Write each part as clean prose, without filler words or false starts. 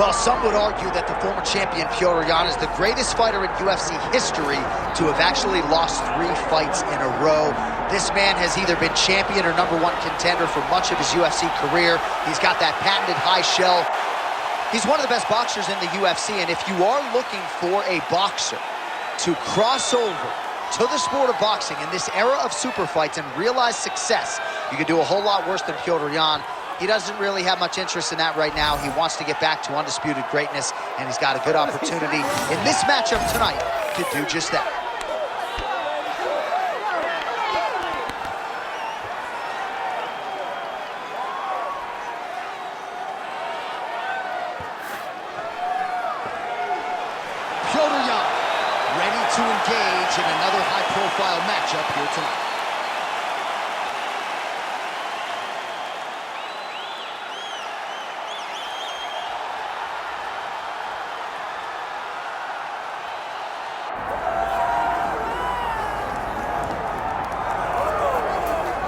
Well, some would argue that the former champion Petr is the greatest fighter in UFC history to have actually lost 3 fights in a row. This man has either been champion or #1 contender for much of his UFC career. He's got that patented high shell. He's one of the best boxers in the UFC, and if you are looking for a boxer to cross over to the sport of boxing in this era of super fights and realize success, you could do a whole lot worse than Petr. He doesn't really have much interest in that right now. He wants to get back to undisputed greatness, and he's got a good opportunity in this matchup tonight to do just that. Petr ready to engage in another high-profile matchup here tonight.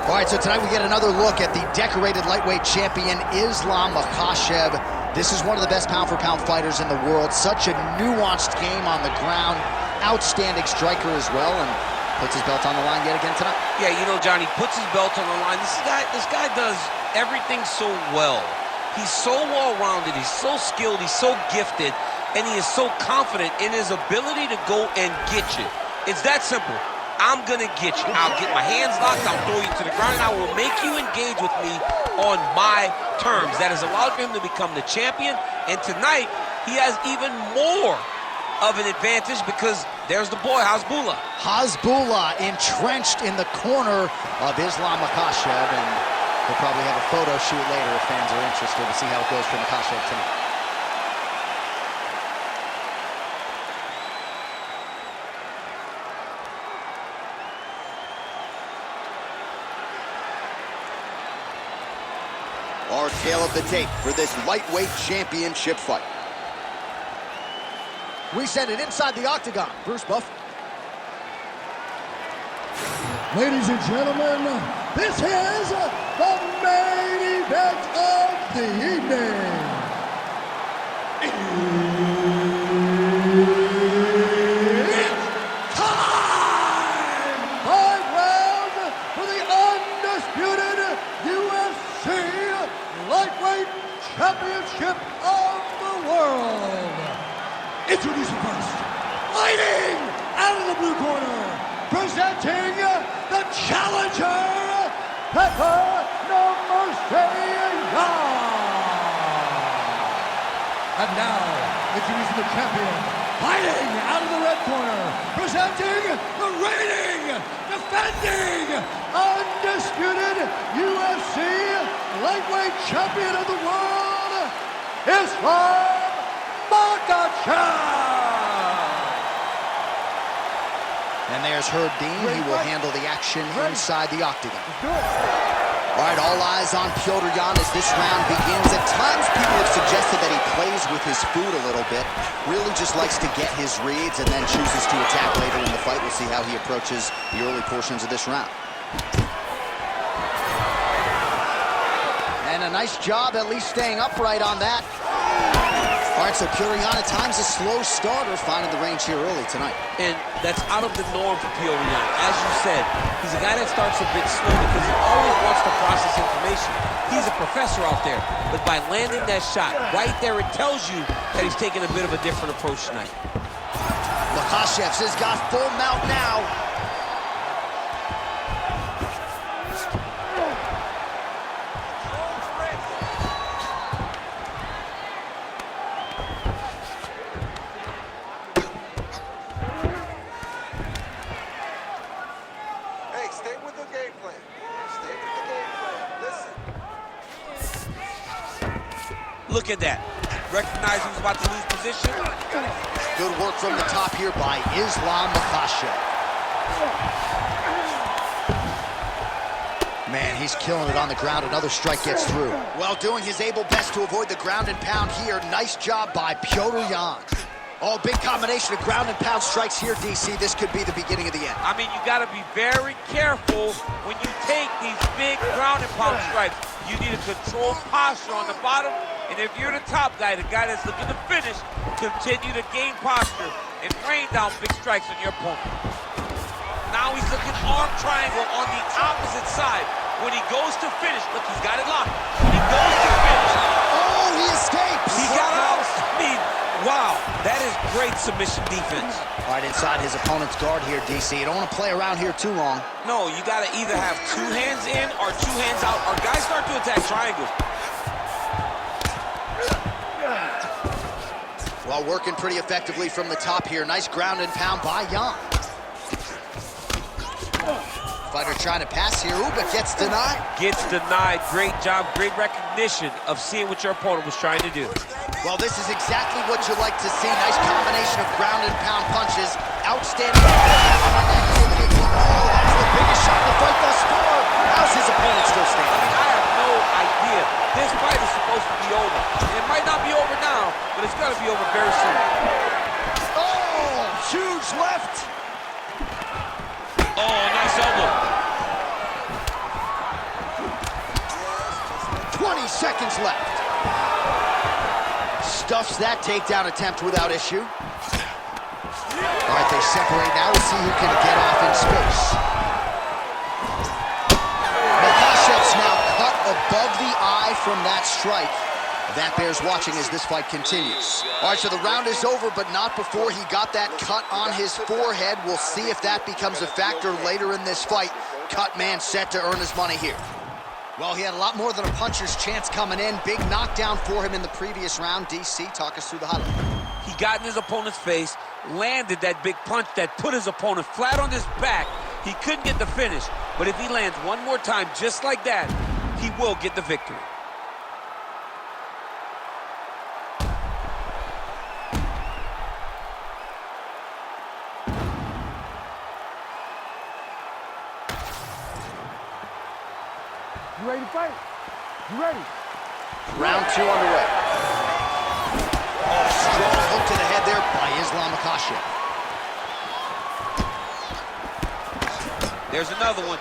All right, so tonight we get another look at the decorated lightweight champion, Islam Makhachev. This is one of the best pound-for-pound fighters in the world. Such a nuanced game on the ground. Outstanding striker as well, and puts his belt on the line yet again tonight. Yeah, you know, Johnny, puts his belt on the line. This guy does everything so well. He's so well-rounded. He's so skilled. He's so gifted, and he is so confident in his ability to go and get you. It's that simple. I'm gonna get you. I'll get my hands locked, I'll throw you to the ground, and I will make you engage with me on my terms. That has allowed him to become the champion, and tonight, he has even more of an advantage because there's the boy, Hasbullah. Hasbullah entrenched in the corner of Islam Makhachev, and we'll probably have a photo shoot later if fans are interested to see how it goes for Makhachev tonight. Our tale of the tape for this lightweight championship fight. We send it inside the octagon. Bruce Buff. Ladies and gentlemen, this is the main event of the evening. It's time! 5 rounds for the undisputed UFC Lightweight Championship of the world. Introducing first, fighting out of the blue corner, presenting the challenger, Petr. And now, introducing the champion, fighting out of the red corner, presenting the reigning, defending, undisputed UFC lightweight champion of the world, Islam Makhachev! And there's Herb Dean. He will handle the action inside the octagon. All right, all eyes on Petr as this round begins. At times, people have suggested that he plays with his food a little bit. Really just likes to get his reads and then chooses to attack later in the fight. We'll see how he approaches the early portions of this round. And a nice job at least staying upright on that. All right, so Petr at times a slow starter, finding the range here early tonight. And that's out of the norm for Petr. As you said, he's a guy that starts a bit slow because he always wants to process information. He's a professor out there, but by landing that shot right there, it tells you that he's taking a bit of a different approach tonight. Makhachev has got full mount now. Look at that. Recognize he was about to lose position. Good work from the top here by Islam Makhachev. Man, he's killing it on the ground. Another strike gets through. Well, doing his able best to avoid the ground and pound here. Nice job by Petr. Oh, big combination of ground and pound strikes here, DC. This could be the beginning of the end. I mean, you got to be very careful when you take these big ground and pound strikes. You need a controlled posture on the bottom And if you're the top guy, the guy that's looking to finish, continue to gain posture and rain down big strikes on your opponent. Now he's looking arm triangle on the opposite side. When he goes to finish, look, he's got it locked. When he goes to finish. Oh, he escapes. He got out. I mean, wow, that is great submission defense. All right, inside his opponent's guard here, DC. You don't want to play around here too long. No, you got to either have 2 hands in or 2 hands out, or guys start to attack triangles. Well, working pretty effectively from the top here. Nice ground and pound by Yan. Fighter trying to pass here, but gets denied. Gets denied. Great job, great recognition of seeing what your opponent was trying to do. Well, this is exactly what you like to see. Nice combination of ground and pound punches. Outstanding. Oh, that's the biggest shot in the fight thus far. How's his opponent still standing? I have no idea. This fight is supposed to be over. And it might not be over now, but it's going to be over very soon. Oh, huge left. Oh, nice elbow. 20 seconds left. Stuffs that takedown attempt without issue. All right, they separate now. We'll see who can get off in space. Makhachev's now cut above the eye from that strike. That bears watching as this fight continues. All right, so the round is over, but not before he got that cut on his forehead. We'll see if that becomes a factor later in this fight. Cut man set to earn his money here. Well, he had a lot more than a puncher's chance coming in. Big knockdown for him in the previous round. DC, talk us through the highlight. He got in his opponent's face, landed that big punch that put his opponent flat on his back. He couldn't get the finish, but if he lands one more time just like that, he will get the victory. You ready to fight? You ready? Round 2 underway. Oh, strong hook to the head there by Islam Makhachev. There's another one.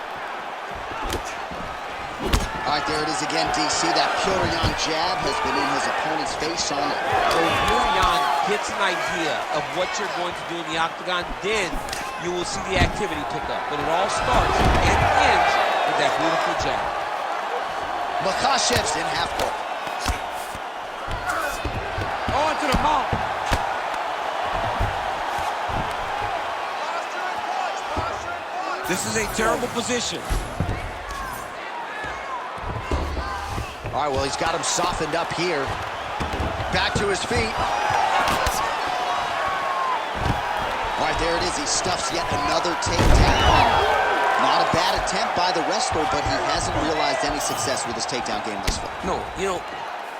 All right, there it is again, DC. That Pyongyang jab has been in his opponent's face on it. When Pyongyang gets an idea of what you're going to do in the octagon, then you will see the activity pick up. But it all starts and ends with that beautiful jab. Makhachev's in half guard. On to the mouth. This is a terrible position. All right, well, he's got him softened up here. Back to his feet. All right, there it is. He stuffs yet another takedown. Not a bad attempt by the wrestler, but he hasn't realized any success with his takedown game thus far. No, you know,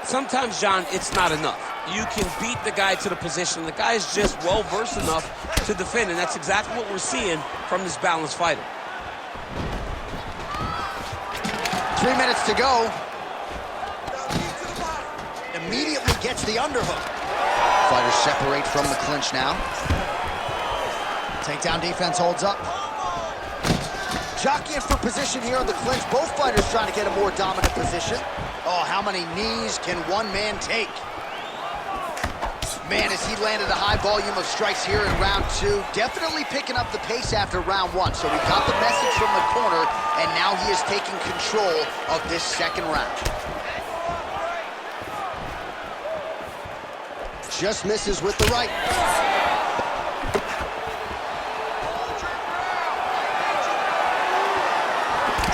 sometimes, John, it's not enough. You can beat the guy to the position. The guy is just well-versed enough to defend, and that's exactly what we're seeing from this balanced fighter. 3 minutes to go. Immediately gets the underhook. Fighters separate from the clinch now. Takedown defense holds up. Jockeying for position here on the clinch. Both fighters trying to get a more dominant position. Oh, how many knees can one man take? Man, as he landed a high volume of strikes here in round 2. Definitely picking up the pace after round 1. So we got the message from the corner, and now he is taking control of this second round. Just misses with the right.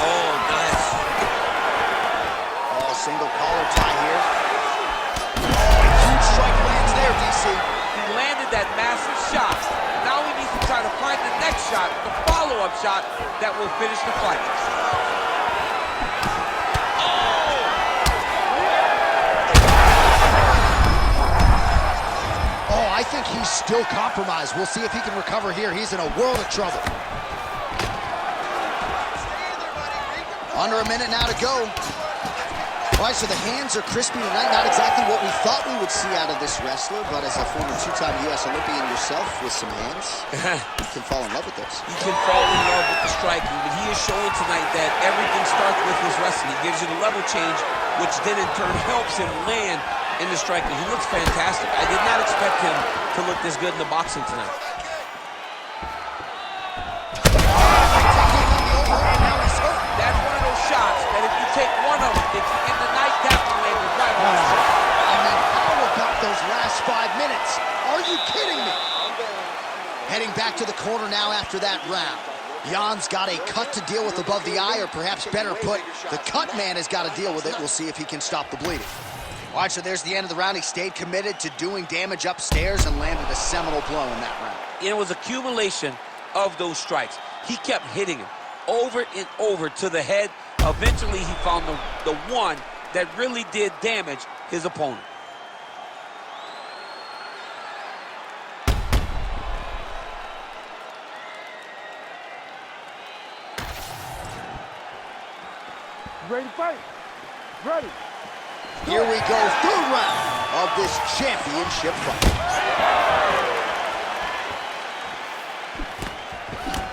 Oh, nice. Oh, single collar tie here. Oh, a huge strike lands there, DC. He landed that massive shot. Now he needs to try to find the next shot, the follow-up shot that will finish the fight. Oh, I think he's still compromised. We'll see if he can recover here. He's in a world of trouble. Under a minute now to go. All right, so the hands are crispy tonight. Not exactly what we thought we would see out of this wrestler, but as a former 2-time U.S. Olympian yourself with some hands, you can fall in love with those. He can fall in love with the striking, but he is showing tonight that everything starts with his wrestling. He gives you the level change, which then in turn helps him land in the striking. He looks fantastic. I did not expect him to look this good in the boxing tonight. That's one of those shots that if you take one of them, if you end the night, that one landed right on the shot. I mean, how about those last 5 minutes? Are you kidding me? Heading back to the corner now after that round. Jan's got a cut to deal with above the eye, or perhaps better put, the cut man has got to deal with it. We'll see if he can stop the bleeding. All right, so there's the end of the round. He stayed committed to doing damage upstairs and landed a seminal blow in that round. It was accumulation of those strikes. He kept hitting him over and over to the head. Eventually, he found the one that really did damage his opponent. Ready to fight? Ready. Here we go, third round of this championship fight.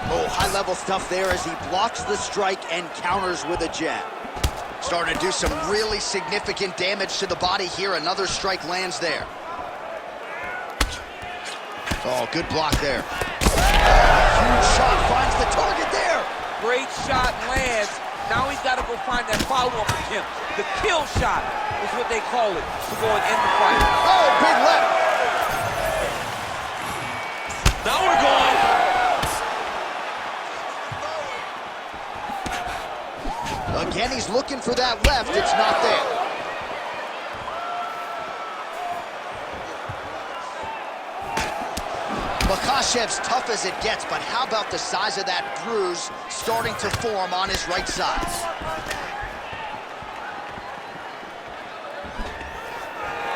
Oh, high-level stuff there as he blocks the strike and counters with a jab. Starting to do some really significant damage to the body here. Another strike lands there. Oh, good block there. Huge shot finds the target there. Great shot lands. Now he's got to go find that follow-up attempt. The kill shot is what they call it to go and end the fight. Oh, big left. Now we're going. Again, he's looking for that left. It's not there. Makhachev's tough as it gets, but how about the size of that bruise starting to form on his right side?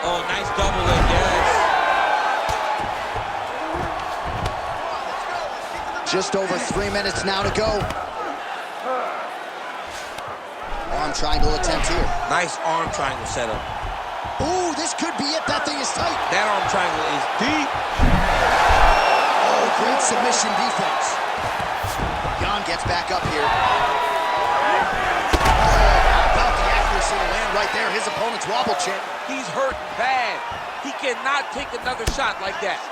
Oh, nice double leg, yes. Just over 3 minutes now to go. Arm triangle attempt here. Nice arm triangle setup. Ooh, this could be it. That thing is tight. That arm triangle is deep. Oh, great submission defense. Jan gets back up here. Oh, how about the accuracy to land right there? His opponent's wobble chin. He's hurting bad. He cannot take another shot like that.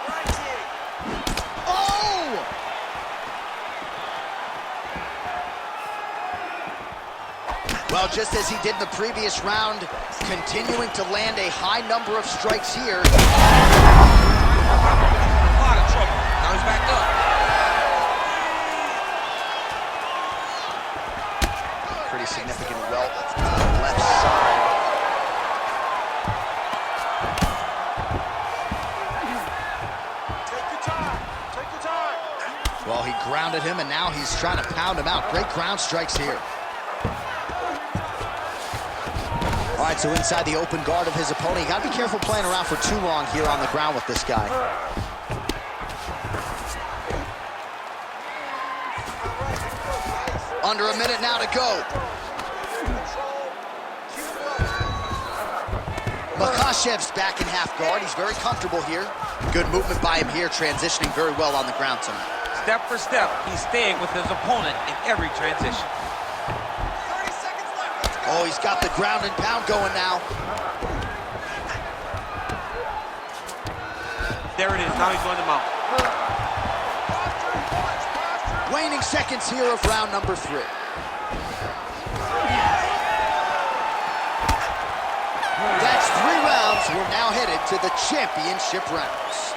Oh! Well, just as he did in the previous round, continuing to land a high number of strikes here. A lot of trouble. Now he's back up. Pretty significant welt to the left side. Take your time. Take your time. Well, he grounded him, and now he's trying to pound him out. Great ground strikes here. All right, so inside the open guard of his opponent. You got to be careful playing around for too long here on the ground with this guy. Under a minute now to go. Makhachev's back in half guard. He's very comfortable here. Good movement by him here, transitioning very well on the ground tonight. Step for step, he's staying with his opponent in every transition. Oh, he's got the ground and pound going now. There it is. Now he's going to mount. Waning seconds here of round number 3. That's 3 rounds. We're now headed to the championship rounds.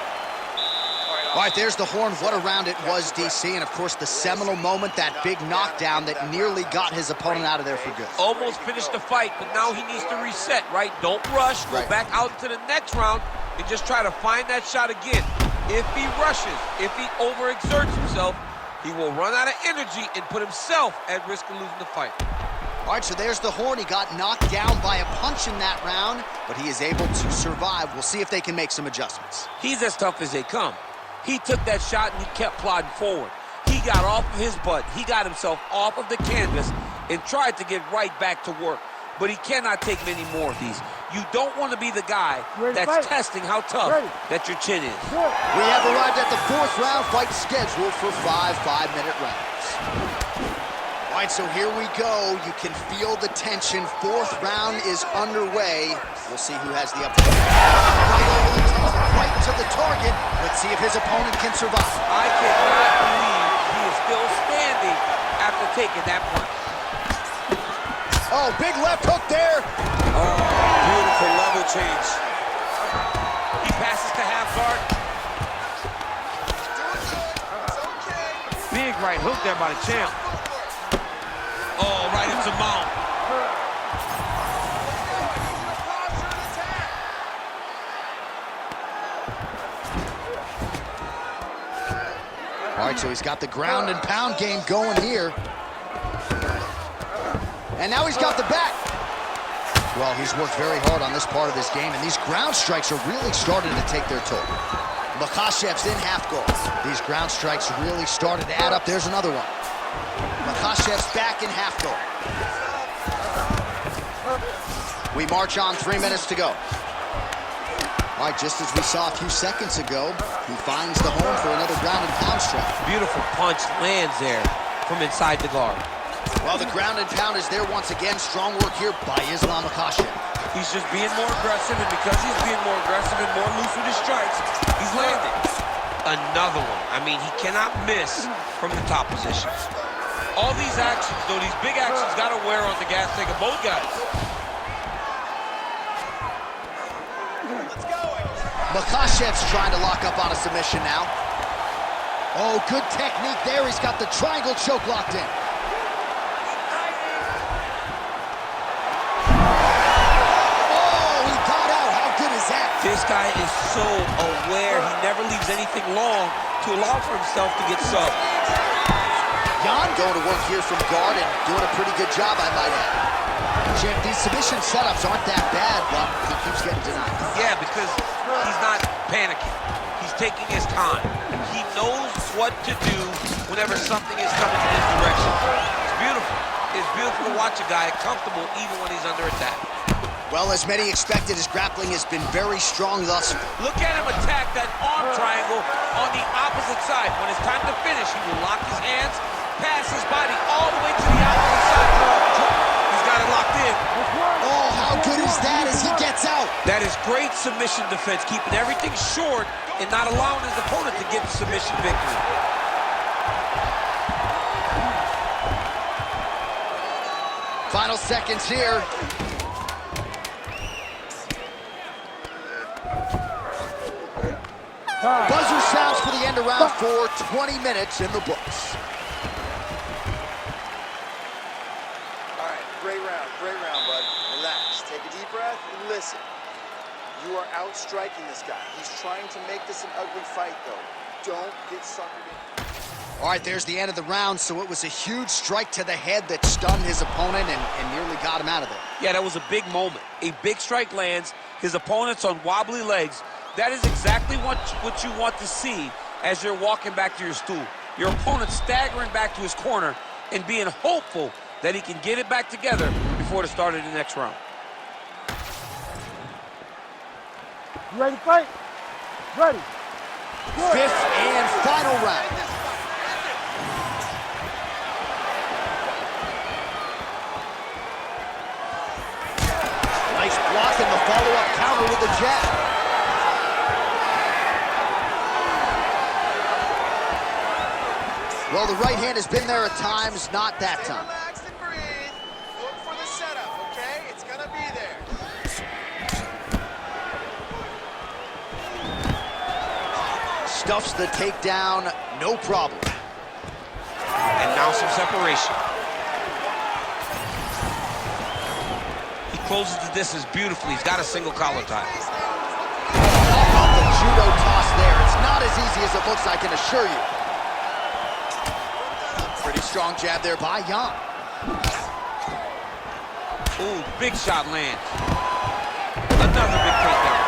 All right, there's the horn. What a round it was, DC. And, of course, the seminal moment, that big knockdown that nearly got his opponent out of there for good. Almost finished the fight, but now he needs to reset, right? Don't rush. Go back out to the next round and just try to find that shot again. If he rushes, if he overexerts himself, he will run out of energy and put himself at risk of losing the fight. All right, so there's the horn. He got knocked down by a punch in that round, but he is able to survive. We'll see if they can make some adjustments. He's as tough as they come. He took that shot and he kept plodding forward. He got off of his butt. He got himself off of the canvas and tried to get right back to work. But he cannot take many more of these. You don't want to be the guy that's testing how tough that your chin is. We have arrived at the 4th round, fight scheduled for 5 5-minute rounds. All right, so here we go. You can feel the tension. Fourth round is underway. We'll see who has the upper hand. Right to the target. Let's see if his opponent can survive. I cannot believe he is still standing after taking that punch. Oh, big left hook there. Oh, beautiful level change. He passes to half guard. Big right hook there by the champ. Oh, right into mount. All right, so he's got the ground and pound game going here. And now he's got the back. Well, he's worked very hard on this part of his game, and these ground strikes are really starting to take their toll. Makhachev's in half guard. These ground strikes really started to add up. There's another one. Makhachev's back in half guard. We march on, 3 minutes to go. All right, just as we saw a few seconds ago, he finds the home for another ground and pound strike. Beautiful punch lands there from inside the guard. Well, the ground and pound is there once again. Strong work here by Islam Makhachev. He's just being more aggressive, and because he's being more aggressive and more loose with his strikes, he's landing. Another one. I mean, he cannot miss from the top position. All these actions, though, these big actions, got to wear on the gas tank of both guys. Makhachev's trying to lock up on a submission now. Oh, good technique there. He's got the triangle choke locked in. Oh, he got out. How good is that? This guy is so aware. He never leaves anything long to allow for himself to get subbed. Jan going to work here from guard and doing a pretty good job, I might add. Champ, these submission setups aren't that bad, but he keeps getting denied. Yeah, because he's not panicking. He's taking his time. He knows what to do whenever something is coming in his direction. It's beautiful. It's beautiful to watch a guy comfortable even when he's under attack. Well, as many expected, his grappling has been very strong thus. Look at him attack that arm triangle on the opposite side. When it's time to finish, he will lock his hands, pass his body all the way to the opposite side. He's got it locked in. Oh, how good is that as he gets out? That is great submission defense, keeping everything short and not allowing his opponent to get the submission victory. Final seconds here. Buzzer sounds for the end of round 4, 20 minutes in the books. All right, great round, bud. Relax, take a deep breath and listen. You are outstriking this guy. He's trying to make this an ugly fight, though. Don't get suckered in. All right, there's the end of the round, so it was a huge strike to the head that stunned his opponent and nearly got him out of there. Yeah, that was a big moment. A big strike lands, his opponent's on wobbly legs. That is exactly what you want to see as you're walking back to your stool. Your opponent staggering back to his corner and being hopeful that he can get it back together before the start of the next round. You ready to fight? Ready. Good. Fifth and final round. Nice block and the follow-up counter with the jab. Well, the right hand has been there at times, not that time. Relax and breathe. Look for the setup, okay? It's gonna be there. Stuffs the takedown, no problem. And now some separation. He closes the distance beautifully. He's got a single collar tie. Off the judo toss there. It's not as easy as it looks, I can assure you. Pretty strong jab there by Jan. Ooh, big shot lands. Another big takedown.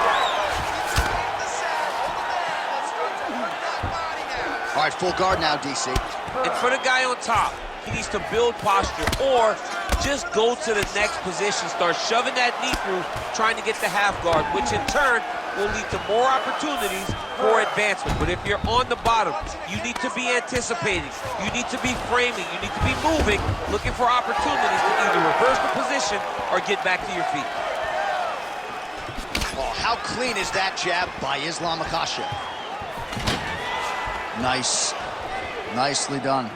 All right, full guard now, DC. And for the guy on top, he needs to build posture or just go to the next position, start shoving that knee through, trying to get the half guard, which in turn will lead to more opportunities for advancement. But if you're on the bottom, you need to be anticipating. You need to be framing. You need to be moving, looking for opportunities to either reverse the position or get back to your feet. Oh, how clean is that jab by Islam Makhachev? Nice. Nicely done.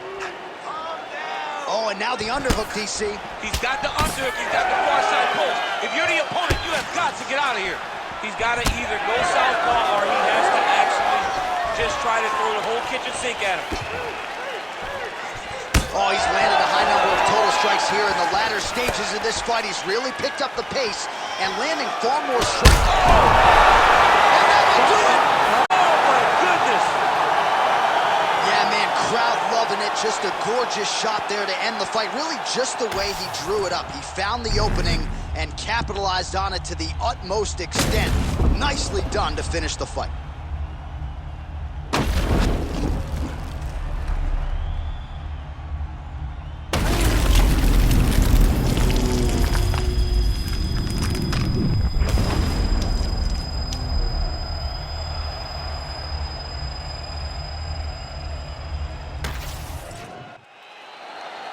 Oh, and now the underhook, DC. He's got the underhook. He's got the far side post. If you're the opponent, you have got to get out of here. He's got to either go southpaw or he has to actually just try to throw the whole kitchen sink at him. Oh, he's landed a high number of total strikes here in the latter stages of this fight. He's really picked up the pace and landing far more strikes. Oh! And that will do it! Oh, my goodness! Yeah, man, crowd loving it. Just a gorgeous shot there to end the fight. Really just the way he drew it up. He found the opening and capitalized on it to the utmost extent. Nicely done to finish the fight.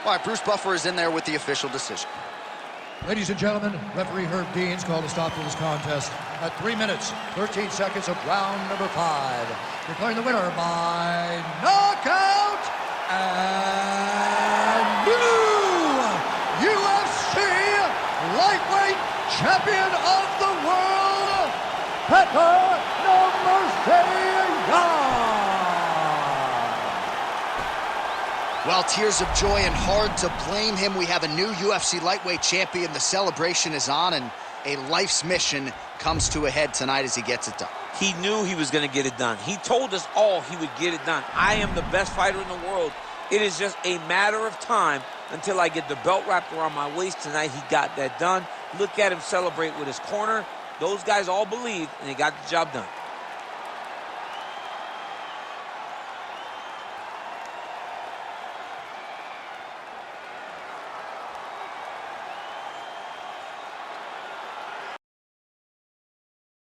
All right, Bruce Buffer is in there with the official decision. Ladies and gentlemen, referee Herb Deans called a stop to this contest at 3 minutes, 13 seconds of round number 5. Declaring the winner by knockout and new UFC lightweight champion of the world, Petr Yan. Well, tears of joy and hard to blame him. We have a new UFC lightweight champion. The celebration is on, and a life's mission comes to a head tonight as he gets it done. He knew he was going to get it done. He told us all he would get it done. I am the best fighter in the world. It is just a matter of time until I get the belt wrapped around my waist tonight. He got that done. Look at him celebrate with his corner. Those guys all believed, and he got the job done.